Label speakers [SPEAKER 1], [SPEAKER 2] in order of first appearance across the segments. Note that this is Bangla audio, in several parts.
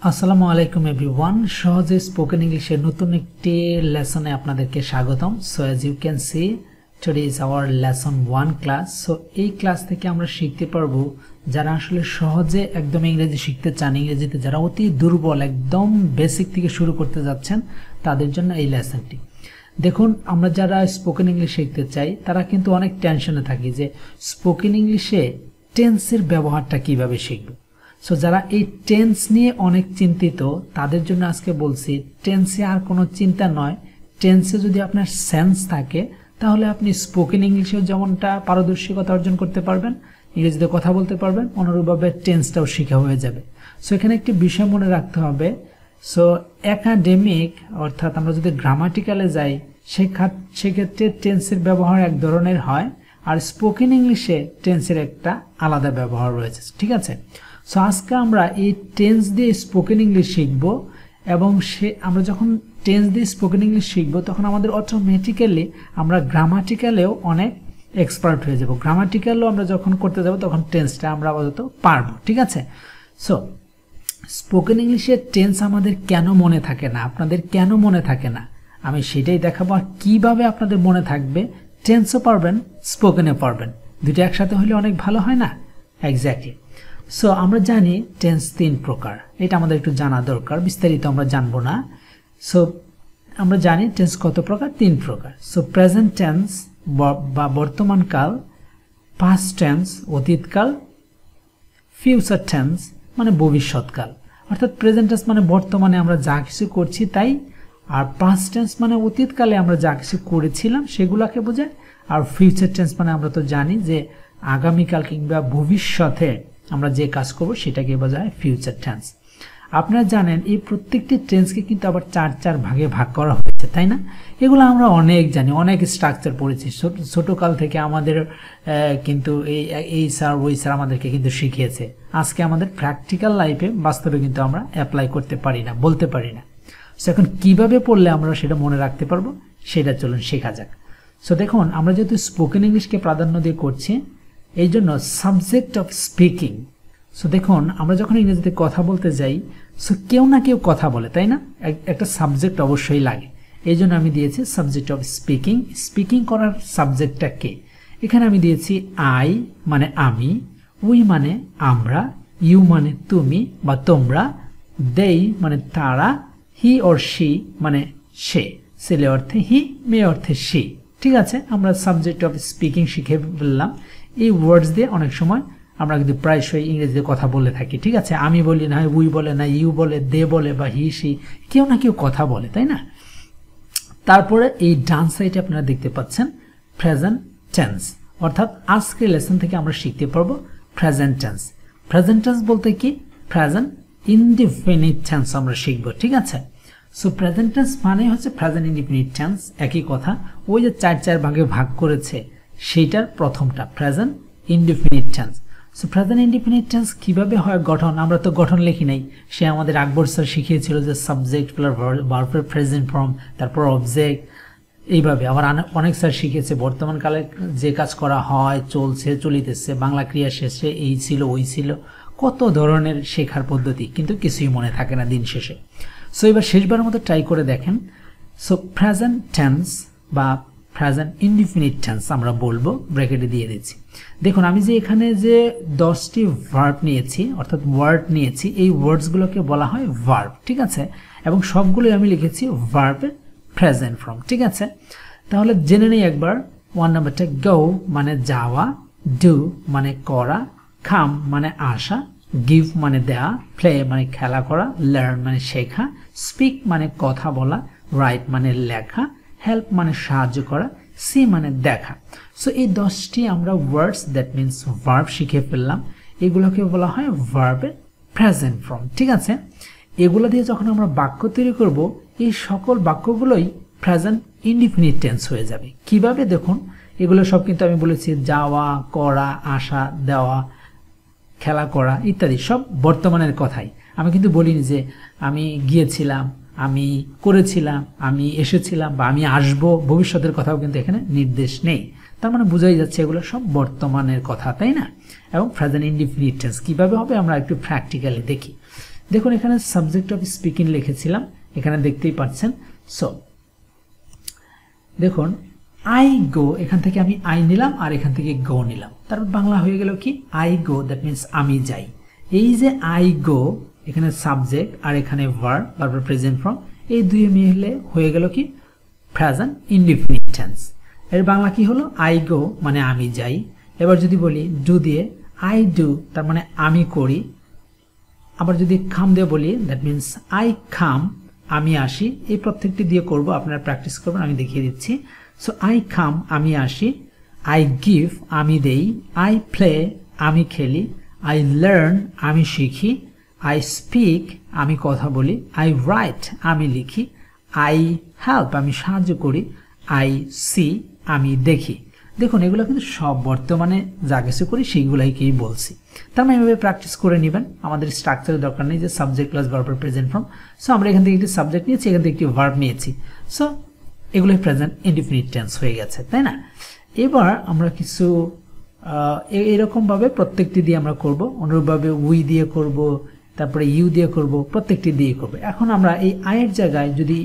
[SPEAKER 1] আসসালামু আলাইকুম এভরিওয়ান। সহজে স্পোকেন ইংলিশের নতুন একটি লেসনে আপনাদেরকে স্বাগতম। So as you can see today is our lesson 1 class. So এই ক্লাস থেকে আমরা শিখতে পারবো যারা আসলে সহজে একদম ইংরেজি শিখতে চান, ইংরেজিতে যারা অতি দুর্বল, একদম বেসিক থেকে শুরু করতে যাচ্ছেন, তাদের জন্য এই লেসনটি। দেখুন, আমরা যারা স্পোকেন ইংলিশ শিখতে চাই তারা কিন্তু অনেক টেনশনে থাকি যে স্পোকেন ইংলিশে টেন্সের ব্যবহারটা কিভাবে শিখব। সো যারা এই টেন্স নিয়ে অনেক চিন্তিত তাদের জন্য আজকে বলছি, টেন্সে আর কোনো চিন্তা নয়। টেন্সে যদি আপনার সেন্স থাকে তাহলে আপনি স্পোকেন ইংলিশেও যেমনটা পারদর্শিকতা অর্জন করতে পারবেন, ইংরেজিতে কথা বলতে পারবেন, অনুরূপভাবে টেন্সটাও শেখা হয়ে যাবে। সো এখানে একটি বিষয় মনে রাখতে হবে। সো একাডেমিক অর্থাৎ আমরা যদি গ্রামাটিক্যালে যাই সেক্ষেত্রে টেন্সের ব্যবহার এক ধরনের হয়, আর স্পোকেন ইংলিশে টেন্সের একটা আলাদা ব্যবহার রয়েছে। ঠিক আছে? সো আজকে আমরা এই টেন্স দিয়ে স্পোকেন ইংলিশ শিখব, এবং আমরা যখন টেন্স দিয়ে স্পোকেন ইংলিশ শিখব তখন আমাদের অটোমেটিক্যালি আমরা গ্রামাটিক্যালেও অনেক এক্সপার্ট হয়ে যাব। গ্রামাটিক্যালও আমরা যখন করতে যাব তখন টেন্সটা আমরা আপাতত পারবো। ঠিক আছে? সো স্পোকেন ইংলিশের টেন্স আমাদের কেন মনে থাকে না, আপনাদের কেন মনে থাকে না, আমি সেটাই দেখাবো। আর কীভাবে আপনাদের মনে থাকবে, টেন্সও পারবেন স্পোকেনও পারবেন, দুটো একসাথে হলে অনেক ভালো হয় না? এক্স্যাক্টলি। সো আমরা জানি টেন্স 3 প্রকার, এটা আমাদের একটু জানা দরকার, বিস্তারিত আমরা জানবো না। সো আমরা জানি টেন্স কত প্রকার, 3 প্রকার। সো প্রেজেন্ট টেন্স বা বর্তমানকাল, পাস্ট টেন্স অতীতকাল, ফিউচার টেন্স মানে ভবিষ্যৎকাল। অর্থাৎ প্রেজেন্ট টেন্স মানে বর্তমানে আমরা যা কিছু করছি তাই, আর পাস্ট টেন্স মানে অতীতকালে আমরা যা কিছু করেছিলাম সেগুলোকে বোঝায়, আর ফিউচার টেন্স মানে আমরা তো জানি যে আগামীকাল কিংবা ভবিষ্যতে আমরা যে কাজ করব সেটাকে বোঝায় ফিউচার টেন্স। আপনারা জানেন এই প্রত্যেকটি টেন্সকে কিন্তু আবার 4 ভাগে ভাগ করা হয়েছে, তাই না? এগুলো আমরা অনেক জানি, অনেক স্ট্রাকচার পড়েছি ছোটকাল থেকে। আমাদের কিন্তু এই স্যার ওই স্যার আমাদেরকে কিন্তু শিখিয়েছে। আজকে আমাদের প্র্যাকটিক্যাল লাইফে বাস্তবে কিন্তু আমরা অ্যাপ্লাই করতে পারি না, বলতে পারি না। সো এখন কীভাবে পড়লে আমরা সেটা মনে রাখতে পারবো সেটা চলুন শেখা যাক। সো দেখুন, আমরা যেহেতু স্পোকেন ইংলিশকে প্রাধান্য দিয়ে করছি এই জন্য সাবজেক্ট অফ স্পিকিং। সো দেখুন, আমরা যখন ইংরেজিতে কথা বলতে যাই, সো কেউ না কেউ কথা বলে, তাই না? একটা সাবজেক্ট অবশ্যই লাগে। এই জন্য আমি দিয়েছি সাবজেক্ট অফ স্পিকিং। স্পিকিং করার সাবজেক্টটা কে? এখানে আমি দিয়েছি আই মানে আমি, উই মানে আমরা, ইউ মানে তুমি বা তোমরা, দেই মানে তারা, হি অর শি মানে সে, ছেলে অর্থে হি, মেয়ে অর্থে সি। ঠিক আছে? আমরা সাবজেক্ট অফ স্পিকিং শিখে ফেললাম। এই ওয়ার্ডস দিয়ে অনেক সময় আমরা কিন্তু প্রায়শই ইংরেজিতে কথা বলে থাকি। ঠিক আছে? আমি বলি না, উই বলে না, ইউ বলে, দে বলে বা হি সি, কেউ না কেউ কথা বলে, তাই না? তারপরে এই ডান সাইডে আপনারা দেখতে পাচ্ছেন প্রেজেন্ট টেন্স, অর্থাৎ আজকের লেসন থেকে আমরা শিখতে পারবো প্রেজেন্ট টেন্স। প্রেজেন্ট টেন্স বলতে কি? প্রেজেন্ট ইনডিফিনিট টেন্স আমরা শিখব। ঠিক আছে? সো প্রেজেন্ট টেন্স মানে হচ্ছে প্রেজেন্ট ইনডিফিনিট টেন্স, একই কথা। ওই যে 4 ভাগে ভাগ করেছে সেইটার প্রথমটা present indefinite tense. So present indefinite tense কিভাবে হয় গঠন, আমরা তো গঠন লিখি নাই, সে আমাদের আকবর স্যার শিখিয়েছিল যে সাবজেক্ট প্লাস ভার্বের প্রেজেন্ট ফর্ম, তারপর অবজেক্ট, এইভাবে। আবার অনেক স্যার শিখিয়েছে বর্তমানকালে যে কাজ করা হয়, চলছে, চলিতেছে, বাংলা ক্রিয়া শেষে এই ছিল ওই ছিল, কত ধরনের শেখার পদ্ধতি, কিন্তু কিছুই মনে থাকে না দিন শেষে। সো এবার শেষবারের মতো ট্রাই করে দেখেন। সো প্রেজেন্ট টেন্স বা প্রেজেন্ট ইনডিফিনিট টেন্স আমরা বলবো, ব্র্যাকেটে দিয়ে দিচ্ছি। দেখুন, আমি যে এখানে যে 10টি ভার্ব নিয়েছি অর্থাৎ ওয়ার্ড নিয়েছি, এই ওয়ার্ডসগুলোকে বলা হয় ভার্ব। ঠিক আছে? এবং সবগুলোই আমি লিখেছি ভার্বের প্রেজেন্ট ফর্ম। ঠিক আছে? তাহলে জেনে নেই একবার। 1 নাম্বারটা গো মানে যাওয়া, ডু মানে করা, কাম মানে আসা, গিভ মানে দেয়া, প্লে মানে খেলা করা, লার্ন মানে শেখা, স্পিক মানে কথা বলা, রাইট মানে লেখা, হেল্প মানে সাহায্য করা, সি মানে দেখা। সো এই 10টি আমরা ওয়ার্ডস, দ্যাট মিনস ভার্ব শিখে ফেললাম। এগুলোকে বলা হয় ভার্বের প্রেজেন্ট ফর্ম। ঠিক আছে? এগুলো দিয়ে যখন আমরা বাক্য তৈরি করব, এই সকল বাক্যগুলোই প্রেজেন্ট ইনডিফিনিট টেন্স হয়ে যাবে। কিভাবে? দেখুন, এগুলো সব কিন্তু আমি বলেছি যাওয়া, করা, আসা, দেওয়া, খেলা করা ইত্যাদি সব বর্তমানের কথাই। আমি কিন্তু বলিনি যে আমি গিয়েছিলাম, আমি করেছিলাম, আমি এসেছিলাম বা আমি আসব, ভবিষ্যতের কথাও কিন্তু এখানে নির্দেশ নেই। তার মানে বোঝাই যাচ্ছে এগুলো সব বর্তমানের কথা, তাই না? এবং প্রেজেন্ট ইনডিফিনিট টেন্স কীভাবে হবে আমরা একটু প্র্যাকটিক্যালি দেখি। দেখুন এখানে সাবজেক্ট অফ স্পিকিং লিখেছিলাম, এখানে দেখতেই পাচ্ছেন। সো দেখুন আই গো, এখান থেকে আমি আই নিলাম আর এখান থেকে গো নিলাম, তারপর বাংলা হয়ে গেল কি আই গো, দ্যাট মিনস আমি যাই। এই যে আই গো, এখানে সাবজেক্ট আর এখানে ভার্ব, তারপর প্রেজেন্ট ফর্ম, এই দুই মিলে হয়ে গেল কি প্রেজেন্ট ইনডিফিনিট টেন্স। এর বাংলা কি হলো আই গো মানে আমি যাই। এবার যদি বলি ডু দিয়ে, আই ডু তার মানে আমি করি। আবার যদি খাম দিয়ে বলি দ্যাট মিনস আই খাম আমি আসি। এই প্রত্যেকটি দিয়ে করব, আপনারা প্র্যাকটিস করবেন, আমি দেখিয়ে দিচ্ছি। সো আই খাম আমি আসি, আই গিভ আমি দেই, আই প্লে আমি খেলি, আই লার্ন আমি শিখি, আই স্পিক আমি কথা বলি, আই রাইট আমি লিখি, আই হেল্প আমি সাহায্য করি, আই সি আমি দেখি। দেখুন এগুলো কিন্তু সব বর্তমানে যা কিছু করি সেইগুলাইকেই বলছি। তার মানে এভাবে প্র্যাকটিস করে নেবেন, আমাদের স্ট্রাকচারের দরকার নেই যে subject plus verb present form. So আমরা এখান থেকে একটি সাবজেক্ট নিয়েছি, এখান থেকে একটি ভার্ব নিয়েছি, সো এগুলোই প্রেজেন্ট ইনডিফিনিট টেন্স হয়ে গেছে, তাই না? এবার আমরা কিছু এরকমভাবে প্রত্যেকটি দিয়ে আমরা করব, অনুরূপভাবে উই দিয়ে করব, তারপরে ইউ দিয়ে করব, প্রত্যেকটি দিয়ে করব। এখন আমরা এই আয়ের জায়গায় যদি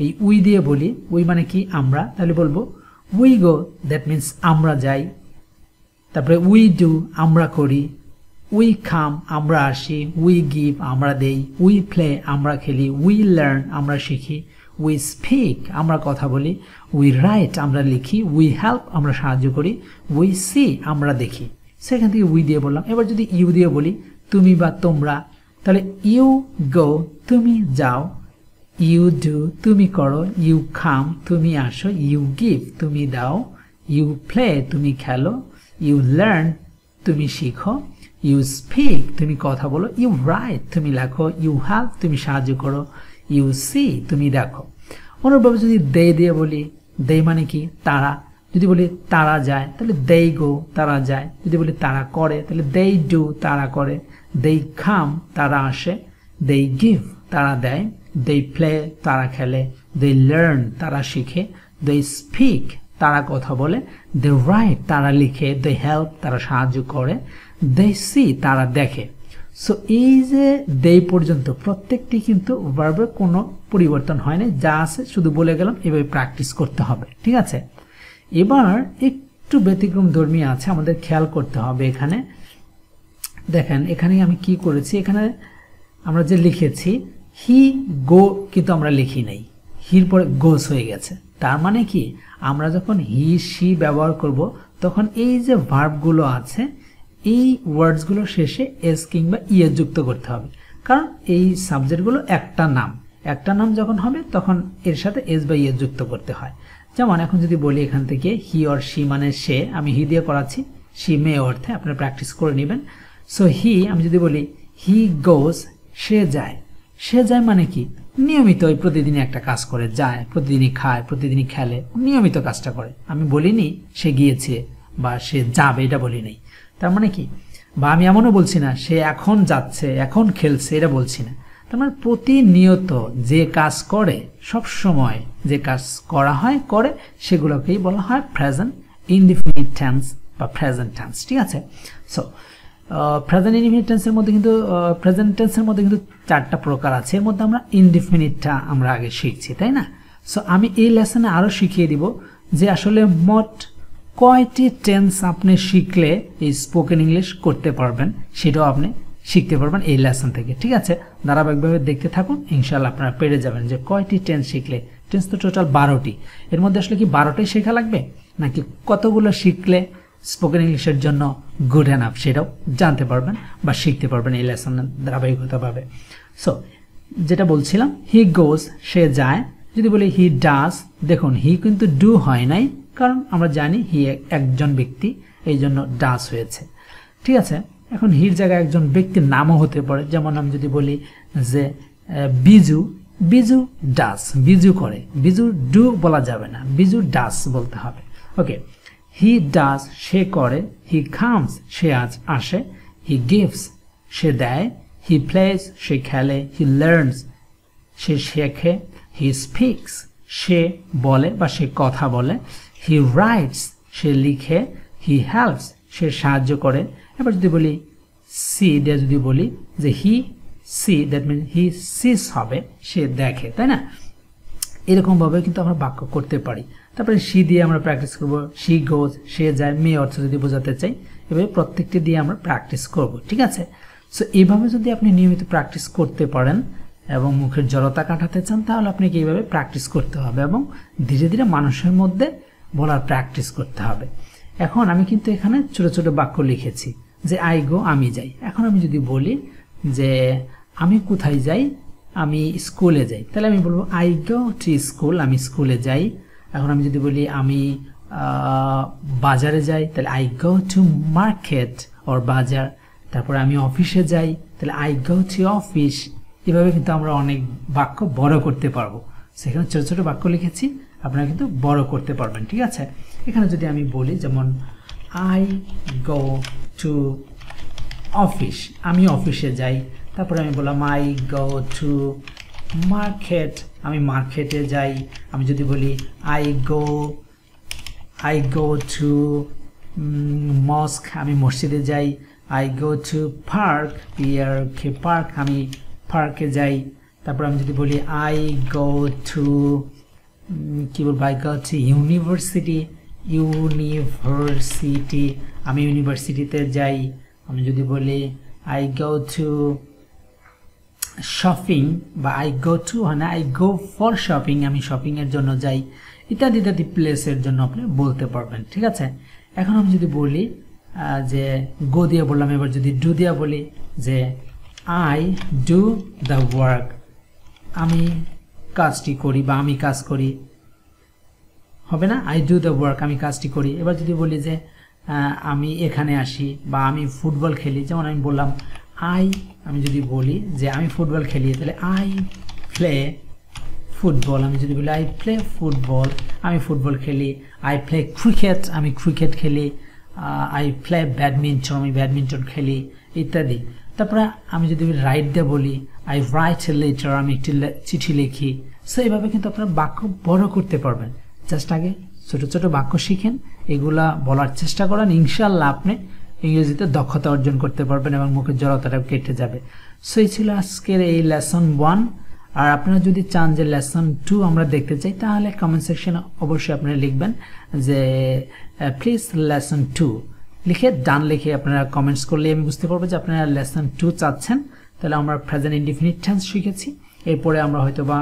[SPEAKER 1] এই উই দিয়ে বলি, উই মানে কি আমরা, তাহলে বলবো উই গো, দ্যাট মিনস আমরা যাই। তারপরে উই ডু আমরা করি, উই খাম আমরা আসি, উই গিভ আমরা দেই, উই প্লে আমরা খেলি, উই লার্ন আমরা শিখি, উই স্পিক আমরা কথা বলি, উই রাইট আমরা লিখি, উই হেল্প আমরা সাহায্য করি, উই সি আমরা দেখি। সেখান থেকে উই দিয়ে বললাম। এবার যদি ইউ দিয়ে বলি তুমি বা তোমরা, তাহলে ইউ গো তুমি যাও, ইউ ডু তুমি করো, ইউ খাম তুমি আসো, ইউ গিভ তুমি দাও, ইউ প্লে তুমি খেলো, ইউ লার্ন তুমি শিখো, ইউ স্পিক তুমি কথা বলো, ইউ রাইট তুমি লেখো, ইউ হেল্প তুমি সাহায্য করো, ইউ সি তুমি দেখো। অনুরূপভাবে যদি দে দিয়ে বলি, দে মানে কি তারা, যদি বলি তারা যায় তাহলে দে গো তারা যায়, যদি বলি তারা করে তাহলে দে ডু তারা করে, দে খাম তারা আসে, দে গিভ তারা দেয়, দে প্লে তারা খেলে, দে লার্ন তারা শিখে, দে স্পিক তারা কথা বলে, দে রাইট তারা লিখে, দে হেল্প তারা সাহায্য করে, দে সি তারা দেখে। সো এই যে দে পর্যন্ত প্রত্যেকটি কিন্তু ভার্বের কোনো পরিবর্তন হয়নি, যা আছে শুধু বলে গেলাম, এভাবে প্র্যাকটিস করতে হবে, ঠিক আছে? এবার একটু ব্যতিক্রম ধর্মী আছে, আমাদের খেয়াল করতে হবে। এখানে দেখেন এখানে আমি কি করেছি, এখানে আমরা যে লিখেছি হি গো কিন্তু আমরা লিখি নাই, হির পরে গোস হয়ে গেছে। তার মানে কি আমরা যখন হি সি ব্যবহার করব তখন এই যে ভার্বগুলো আছে এই ওয়ার্ডসগুলো শেষে এস কিংবা ইয়ে যুক্ত করতে হবে, কারণ এই সাবজেক্টগুলো একটা নাম যখন হবে তখন এর সাথে এস বা ইয়ে যুক্ত করতে হয়। যেমন এখন যদি বলি এখান থেকে হি অর সি মানে সে, আমি হি দিয়ে করাচ্ছি, সি মে অর্থে, আপনারা প্র্যাকটিস করে নেবেন। সো হি, আমি যদি বলি হি গোস সে যায়, সে যায় মানে কি নিয়মিত ওই প্রতিদিনই একটা কাজ করে, যায় প্রতিদিনই খায় প্রতিদিনই খেলে, নিয়মিত কাজটা করে। আমি বলিনি সে গিয়েছে বা সে যাবে, এটা বলি নাই। তার মানে কি, বা আমি এমনও বলছি না সে এখন যাচ্ছে এখন খেলছে, এটা বলছি না। তার মানে প্রতিনিয়ত যে কাজ করে, সব সময় যে কাজ করা হয় করে, সেগুলোকেই বলা হয় প্রেজেন্ট ইনডিফিনিট টেন্স বা প্রেজেন্ট টেন্স, ঠিক আছে? সো প্রেজেন্ট ইনডিফিনিট টেন্সের মধ্যে কিন্তু প্রেজেন্ট টেন্সের মধ্যে কিন্তু চারটা প্রকার আছে, এর মধ্যে আমরা ইনডিফিনিটটা আমরা আগে শিখছি, তাই না? সো আমি এই লেসনে আরও শিখিয়ে দিব যে আসলে মোট কয়টি টেন্স আপনি শিখলে এই স্পোকেন ইংলিশ করতে পারবেন, সেটাও আপনি শিখতে পারবেন এই লেসন থেকে, ঠিক আছে? ধারাবাহিকভাবে দেখতে থাকুন, ইনশাআল্লাহ আপনারা পেরে যাবেন যে কয়টি টেন্স শিখলে। টেন্স তো টোটাল 12টি, এর মধ্যে আসলে কি 12টাই শেখা লাগবে নাকি কতগুলো শিখলে স্পোকেন ইংলিশের জন্য গুড এনাফ, সেটাও জানতে পারবেন বা শিখতে পারবেন এই লেসনের ধারাবাহিকতাভাবে। সো যেটা বলছিলাম, হি গোজ সে যায়, যদি বলি হি ডাজ, দেখুন হি কিন্তু ডু হয় নাই, কারণ আমরা জানি হি একজন ব্যক্তি, এই জন্য ডাজ হয়েছে, ঠিক আছে? এখন হির জায়গায় একজন ব্যক্তির নামও হতে পারে, যেমন আমি যদি বলি যে বিজু, বিজু ডাজ, বিজু করে, বিজু ডু বলা যাবে না, বিজু ডাজ বলতে হবে। ওকে, হি ডাজ সে করে, হি কামস সে আজ আসে, হি গিভস সে দেয়, হি প্লেস সে খেলে, হি লার্নস সে শেখে, হি স্পিক্স সে বলে বা সে কথা বলে, হি রাইটস সে লিখে, হি হেল্পস সে সাহায্য করে। এবার যদি বলি সি দিয়ে যদি বলি যে he see, that mean he sees হবে, সে দেখে, তাই না? এরকমভাবে কিন্তু আমরা বাক্য করতে পারি। তারপরে সি দিয়ে আমরা প্র্যাকটিস করব, সি গোজ, সে যায়, মে অর্থ যদি বোঝাতে চাই, এভাবে প্রত্যেকটি দিয়ে আমরা প্র্যাকটিস করব, ঠিক আছে? সো এইভাবে যদি আপনি নিয়মিত প্র্যাকটিস করতে পারেন এবং মুখের জড়তা কাটাতে চান, তাহলে আপনাকে এইভাবে প্র্যাকটিস করতে হবে এবং ধীরে ধীরে মানুষের মধ্যে বলার প্র্যাকটিস করতে হবে। এখন আমি কিন্তু এখানে ছোট ছোট বাক্য লিখেছি যে আই গো, আমি যাই। এখন আমি যদি বলি যে আমি কোথায় যাই, আমি স্কুলে যাই, তাহলে আমি বলবো আই গো টু স্কুল, আমি স্কুলে যাই। এখন আমি যদি বলি আমি বাজারে যাই, তাহলে I go to market or বাজার। তারপরে আমি অফিসে যাই, তাহলে আই গো টু অফিস। এভাবে কিন্তু আমরা অনেক বাক্য বড় করতে পারবো। সেখানে ছোট ছোট বাক্য লিখেছি, আপনারা কিন্তু বড় করতে পারবেন, ঠিক আছে? এখানে যদি আমি বলি যেমন আই গো টু অফিস, আমি অফিসে যাই। তারপরে আমি বললাম আই গো টু মার্কেট, আমি মার্কেটে যাই। আমি যদি বলি আই গো টু মস্ক, আমি মসজিদে যাই। I go to park, park, আমি পার্কে যাই। তারপর আমি যদি বলি আই গো টু কি বলবো, আই গো টু ইউনিভার্সিটি, আমি ইউনিভার্সিটিতে যাই। আমি যদি বলি আই গো টু শপিং বা আই গো টু মানে আই গো ফর শপিং, আমি শপিংয়ের জন্য যাই, ইত্যাদি ইত্যাদি প্লেসের জন্য আপনি বলতে পারবেন, ঠিক আছে? এখন আমি যদি বলি যে গো দিয়ে বললাম, এবার যদি ডু দিয়ে বলি যে আই ডু দ্য ওয়ার্ক, আমি কাজটি করি বা আমি কাজ করি, হবে না? আই ডু দ্য ওয়ার্ক, আমি কাজটি করি। এবার যদি বলি যে আমি এখানে আসি বা আমি ফুটবল খেলি, যেমন আমি বললাম আমি যদি বলি যে আমি ফুটবল খেলি, তাহলে আই প্লে ফুটবল। আমি যদি বলি আই প্লে ফুটবল, আমি ফুটবল খেলি। আই প্লে ক্রিকেট, আমি ক্রিকেট খেলি। আই প্লে ব্যাডমিন্টন, আমি ব্যাডমিন্টন খেলি, ইত্যাদি। তারপরে আমি যদি রাইট দিয়ে বলি আই রাইট এ লেটার, আমি একটি চিঠি লিখি। সো এইভাবে কিন্তু আপনারা বাক্য বড় করতে পারবেন। জাস্ট আগে ছোট ছোট বাক্য শিখেন, এগুলা বলার চেষ্টা করেন, ইনশাল্লাহ আপনি ইংরেজিতে দক্ষতা অর্জন করতে পারবেন এবং মুখের জড়তাটাও কেটে যাবে। সো এই ছিল আজকের এই লেসন 1। আর আপনারা যদি চান যে লেসন 2 আমরা দেখতে চাই, তাহলে কমেন্ট সেকশনে অবশ্যই আপনারা লিখবেন যে প্লিজ লেসন 2 লিখে ডান লিখে আপনারা কমেন্টস করলে আমি বুঝতে পারবো যে আপনারা লেসন 2 চাচ্ছেন। তাহলে আমরা প্রেজেন্ট ইনডিফিনিট টেন্স শিখেছি, এরপরে আমরা হয়তো বা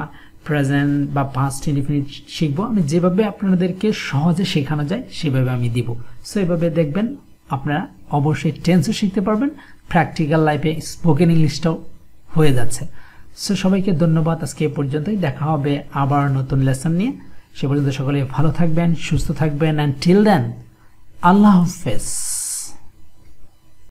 [SPEAKER 1] প্রেজেন্ট বা পাস্ট ইনডিফিনিট শিখবো। আমি যেভাবে আপনাদেরকে সহজে শেখানো যায় সেভাবে আমি দিব। সো এভাবে দেখবেন আপনারা অবশ্যই টেন্সও শিখতে পারবেন, প্র্যাকটিক্যাল লাইফে স্পোকেন ইংলিশটাও হয়ে যাচ্ছে। সো সবাইকে ধন্যবাদ, আজকে এই পর্যন্তই। দেখা হবে আবার নতুন লেসন নিয়ে। সে পর্যন্ত সকলে ভালো থাকবেন, সুস্থ থাকবেন, অ্যান্ড টিল দেন আল্লাহ হাফেজ।